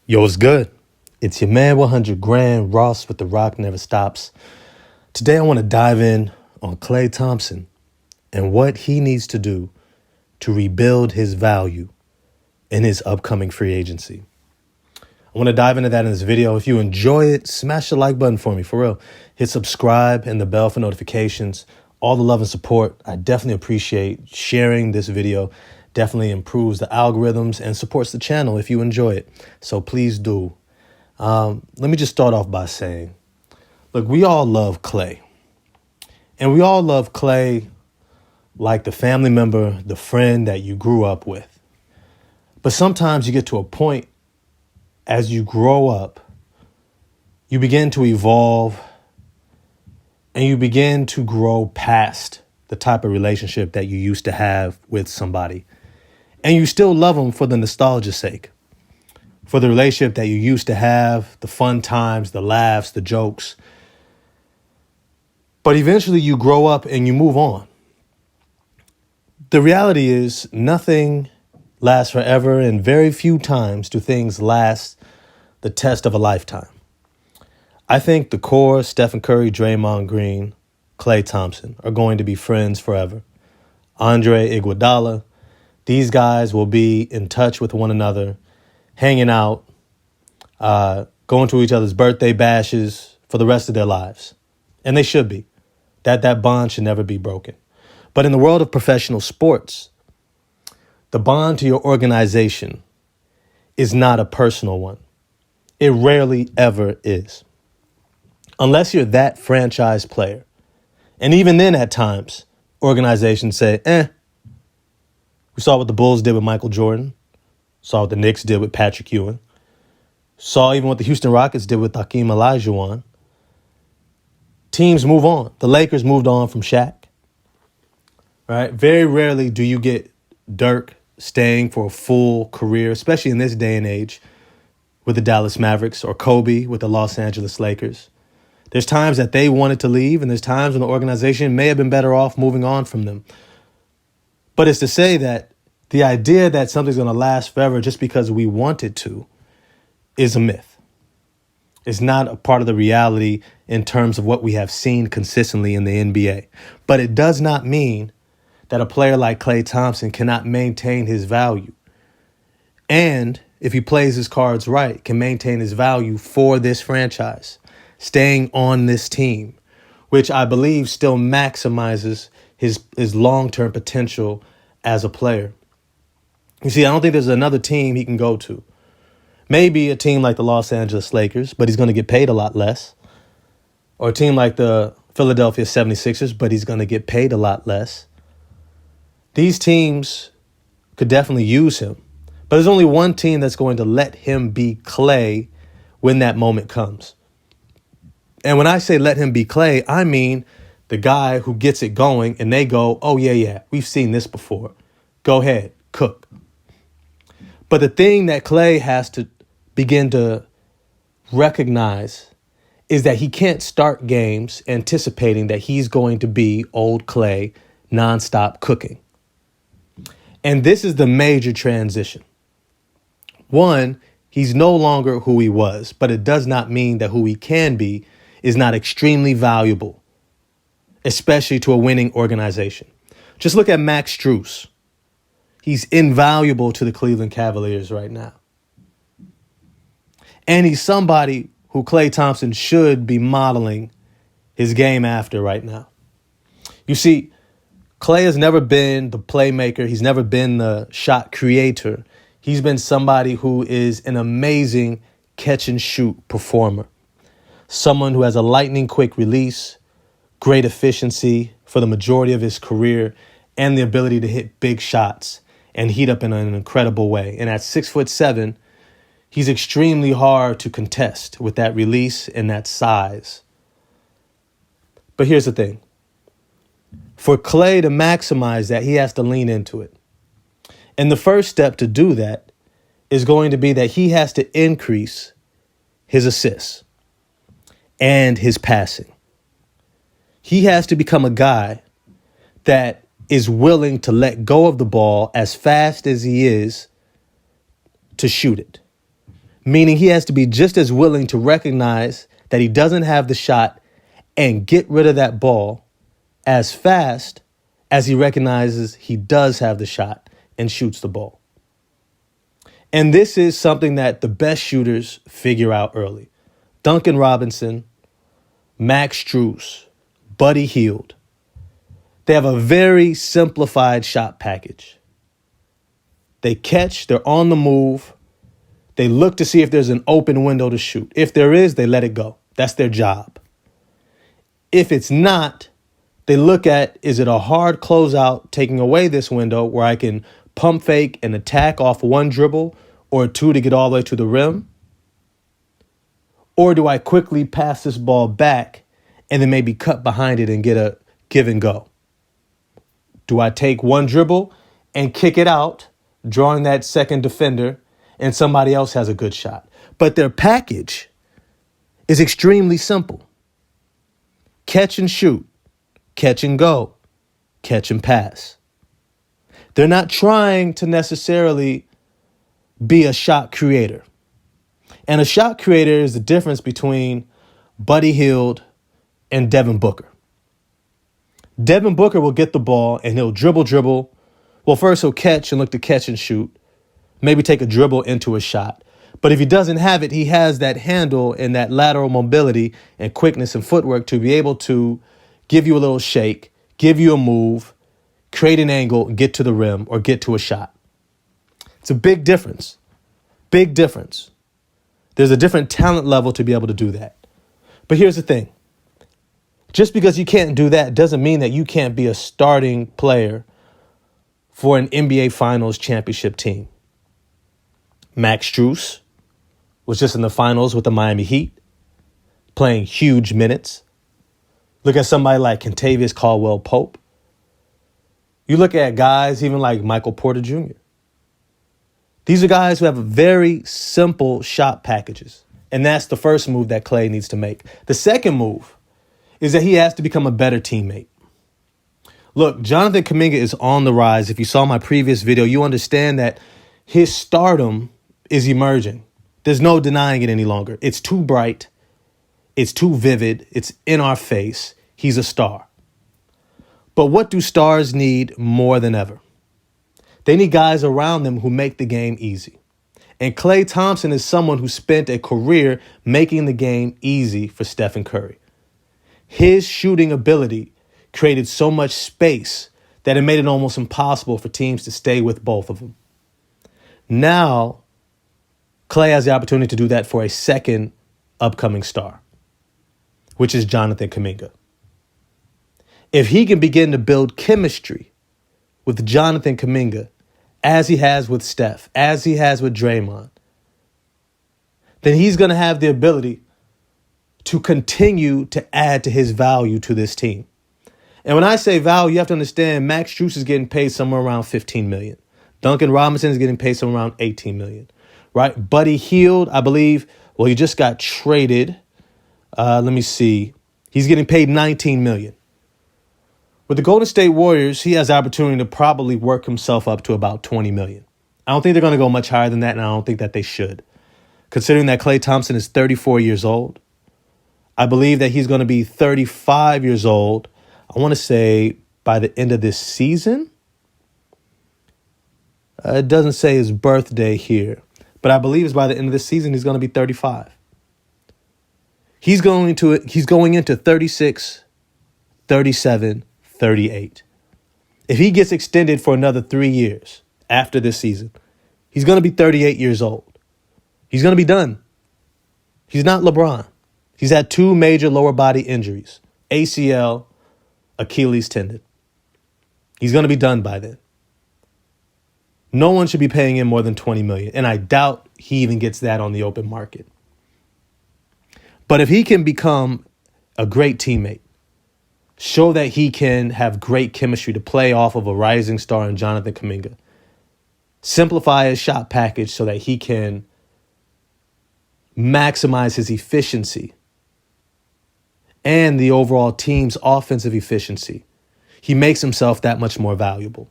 Yo, what's good? It's your man 100 Grand Ross with The Rock Never Stops. Today I want to dive in on Klay Thompson and what he needs to do to rebuild his value in his upcoming free agency. I want to dive into that in this video. If you enjoy it, smash the like button for me, for real. Hit subscribe and the bell for notifications. All the love and support. I definitely appreciate sharing this video. Definitely improves the algorithms and supports the channel if you enjoy it. So please do. Let me just start off by saying, look, we all love Klay. And we all love Klay like the family member, the friend that you grew up with. But sometimes you get to a point as you grow up, you begin to evolve and you begin to grow past the type of relationship that you used to have with somebody. And you still love them for the nostalgia's sake, for the relationship that you used to have, the fun times, the laughs, the jokes. But eventually you grow up and you move on. The reality is nothing lasts forever, and very few times do things last the test of a lifetime. I think the core, Stephen Curry, Draymond Green, Klay Thompson, are going to be friends forever. Andre Iguodala, these guys will be in touch with one another, hanging out, going to each other's birthday bashes for the rest of their lives. And they should be. That bond should never be broken. But in the world of professional sports, the bond to your organization is not a personal one. It rarely ever is. Unless you're that franchise player. And even then, at times, organizations say, We saw what the Bulls did with Michael Jordan. Saw what the Knicks did with Patrick Ewing. Saw even what the Houston Rockets did with Hakeem Olajuwon. Teams move on. The Lakers moved on from Shaq. Right? Very rarely do you get Dirk staying for a full career, especially in this day and age, with the Dallas Mavericks, or Kobe with the Los Angeles Lakers. There's times that they wanted to leave, and there's times when the organization may have been better off moving on from them. But it's to say that the idea that something's going to last forever just because we want it to is a myth. It's not a part of the reality in terms of what we have seen consistently in the NBA. But it does not mean that a player like Klay Thompson cannot maintain his value. And if he plays his cards right, can maintain his value for this franchise, staying on this team, which I believe still maximizes his long-term potential as a player. You see, I don't think there's another team he can go to. Maybe a team like the Los Angeles Lakers, but he's going to get paid a lot less. Or a team like the Philadelphia 76ers, but he's going to get paid a lot less. These teams could definitely use him. But there's only one team that's going to let him be Klay when that moment comes. And when I say let him be Klay, I mean the guy who gets it going and they go, oh, yeah, we've seen this before. Go ahead, cook. But the thing that Klay has to begin to recognize is that he can't start games anticipating that he's going to be old Klay nonstop cooking. And this is the major transition. One, he's no longer who he was, but it does not mean that who he can be is not extremely valuable, especially to a winning organization. Just look at Max Strus. He's invaluable to the Cleveland Cavaliers right now. And he's somebody who Klay Thompson should be modeling his game after right now. You see, Klay has never been the playmaker. He's never been the shot creator. He's been somebody who is an amazing catch and shoot performer. Someone who has a lightning quick release, great efficiency for the majority of his career, and the ability to hit big shots and heat up in an incredible way. And at 6'7", he's extremely hard to contest with that release and that size. But here's the thing. For Klay to maximize that, he has to lean into it. And the first step to do that is going to be that he has to increase his assists and his passing. He has to become a guy that is willing to let go of the ball as fast as he is to shoot it. meaning he has to be just as willing to recognize that he doesn't have the shot and get rid of that ball as fast as he recognizes he does have the shot and shoots the ball. And this is something that the best shooters figure out early. Duncan Robinson, Max Strus, Buddy Hield. They have a very simplified shot package. They catch, they're on the move. They look to see if there's an open window to shoot. If there is, they let it go. That's their job. If it's not, they look at, is it a hard closeout taking away this window where I can pump fake and attack off one dribble or two to get all the way to the rim? Or do I quickly pass this ball back and then maybe cut behind it and get a give and go? Do I take one dribble and kick it out, drawing that second defender, and somebody else has a good shot? But their package is extremely simple. Catch and shoot, catch and go, catch and pass. They're not trying to necessarily be a shot creator. And a shot creator is the difference between Buddy Hield and Devin Booker. Devin Booker will get the ball and he'll dribble. Well, first he'll catch and look to catch and shoot. Maybe take a dribble into a shot. But if he doesn't have it, he has that handle and that lateral mobility and quickness and footwork to be able to give you a little shake, give you a move, create an angle, get to the rim or get to a shot. It's a big difference. Big difference. There's a different talent level to be able to do that. But here's the thing. Just because you can't do that doesn't mean that you can't be a starting player for an NBA Finals championship team. Max Strus was just in the finals with the Miami Heat, playing huge minutes. Look at somebody like Kentavious Caldwell-Pope. You look at guys even like Michael Porter Jr. These are guys who have very simple shot packages. And that's the first move that Klay needs to make. The second move is that he has to become a better teammate. Look, Jonathan Kuminga is on the rise. If you saw my previous video, you understand that his stardom is emerging. There's no denying it any longer. It's too bright. It's too vivid. It's in our face. He's a star. But what do stars need more than ever? They need guys around them who make the game easy. And Klay Thompson is someone who spent a career making the game easy for Stephen Curry. His shooting ability created so much space that it made it almost impossible for teams to stay with both of them. Now, Klay has the opportunity to do that for a second upcoming star, which is Jonathan Kuminga. If he can begin to build chemistry with Jonathan Kuminga, as he has with Steph, as he has with Draymond, then he's going to have the ability to continue to add to his value to this team. And when I say value, you have to understand Max Strus is getting paid somewhere around $15 million. Duncan Robinson is getting paid somewhere around $18 million, right? Buddy Hield, I believe, well, he just got traded. Let me see. He's getting paid $19 million. With the Golden State Warriors, he has the opportunity to probably work himself up to about $20 million. I don't think they're going to go much higher than that, and I don't think that they should. Considering that Klay Thompson is 34 years old, I believe that he's going to be 35 years old, I want to say by the end of this season. It doesn't say his birthday here, but I believe it's by the end of this season he's going to be 35. He's going into 36, 37, 38. If he gets extended for another 3 years after this season, he's going to be 38 years old. He's going to be done. He's not LeBron. He's had 2 major lower body injuries, ACL, Achilles tendon. He's going to be done by then. No one should be paying him more than $20 million, and I doubt he even gets that on the open market. But if he can become a great teammate, show that he can have great chemistry to play off of a rising star in Jonathan Kuminga, simplify his shot package so that he can maximize his efficiency and the overall team's offensive efficiency, he makes himself that much more valuable.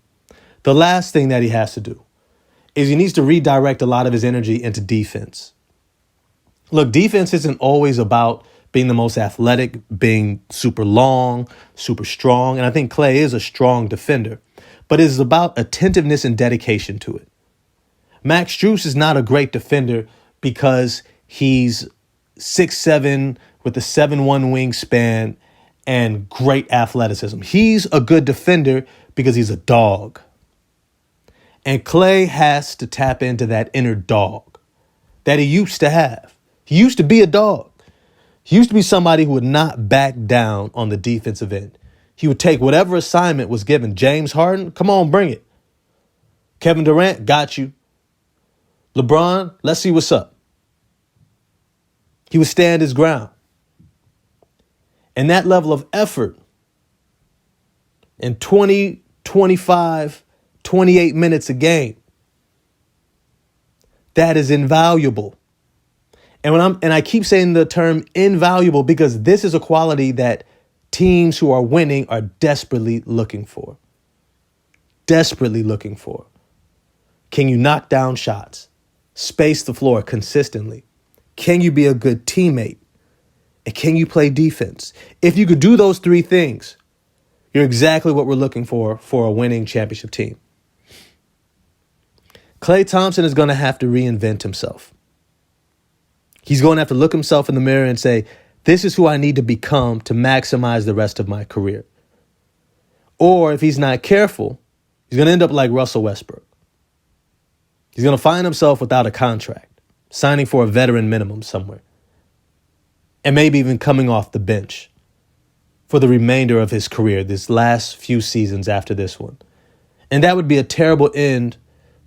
The last thing that he has to do is he needs to redirect a lot of his energy into defense. Look, defense isn't always about being the most athletic, being super long, super strong. And I think Klay is a strong defender, but it is about attentiveness and dedication to it. Max Strus is not a great defender because he's 6'7" with a 7'1" wingspan and great athleticism. He's a good defender because he's a dog. And Klay has to tap into that inner dog that he used to have. He used to be a dog. He used to be somebody who would not back down on the defensive end. He would take whatever assignment was given. James Harden, come on, bring it. Kevin Durant, got you. LeBron, let's see what's up. He would stand his ground. And that level of effort in 20, 25, 28 minutes a game, that is invaluable. And I keep saying the term invaluable because this is a quality that teams who are winning are desperately looking for. Desperately looking for. Can you knock down shots? Space the floor consistently? Can you be a good teammate? And can you play defense? If you could do those three things, you're exactly what we're looking for a winning championship team. Klay Thompson is going to have to reinvent himself. He's going to have to look himself in the mirror and say, this is who I need to become to maximize the rest of my career. Or if he's not careful, he's going to end up like Russell Westbrook. He's going to find himself without a contract, signing for a veteran minimum somewhere, and maybe even coming off the bench for the remainder of his career, this last few seasons after this one. And that would be a terrible end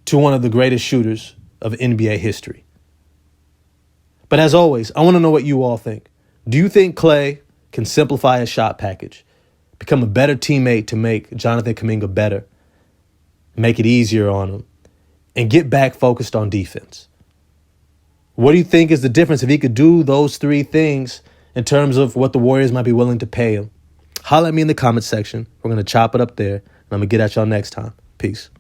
to one of the greatest shooters of NBA history. But as always, I want to know what you all think. Do you think Klay can simplify his shot package, become a better teammate to make Jonathan Kuminga better, make it easier on him, and get back focused on defense? What do you think is the difference if he could do those three things in terms of what the Warriors might be willing to pay him? Holler at me in the comments section. We're going to chop it up there, and I'm going to get at y'all next time. Peace.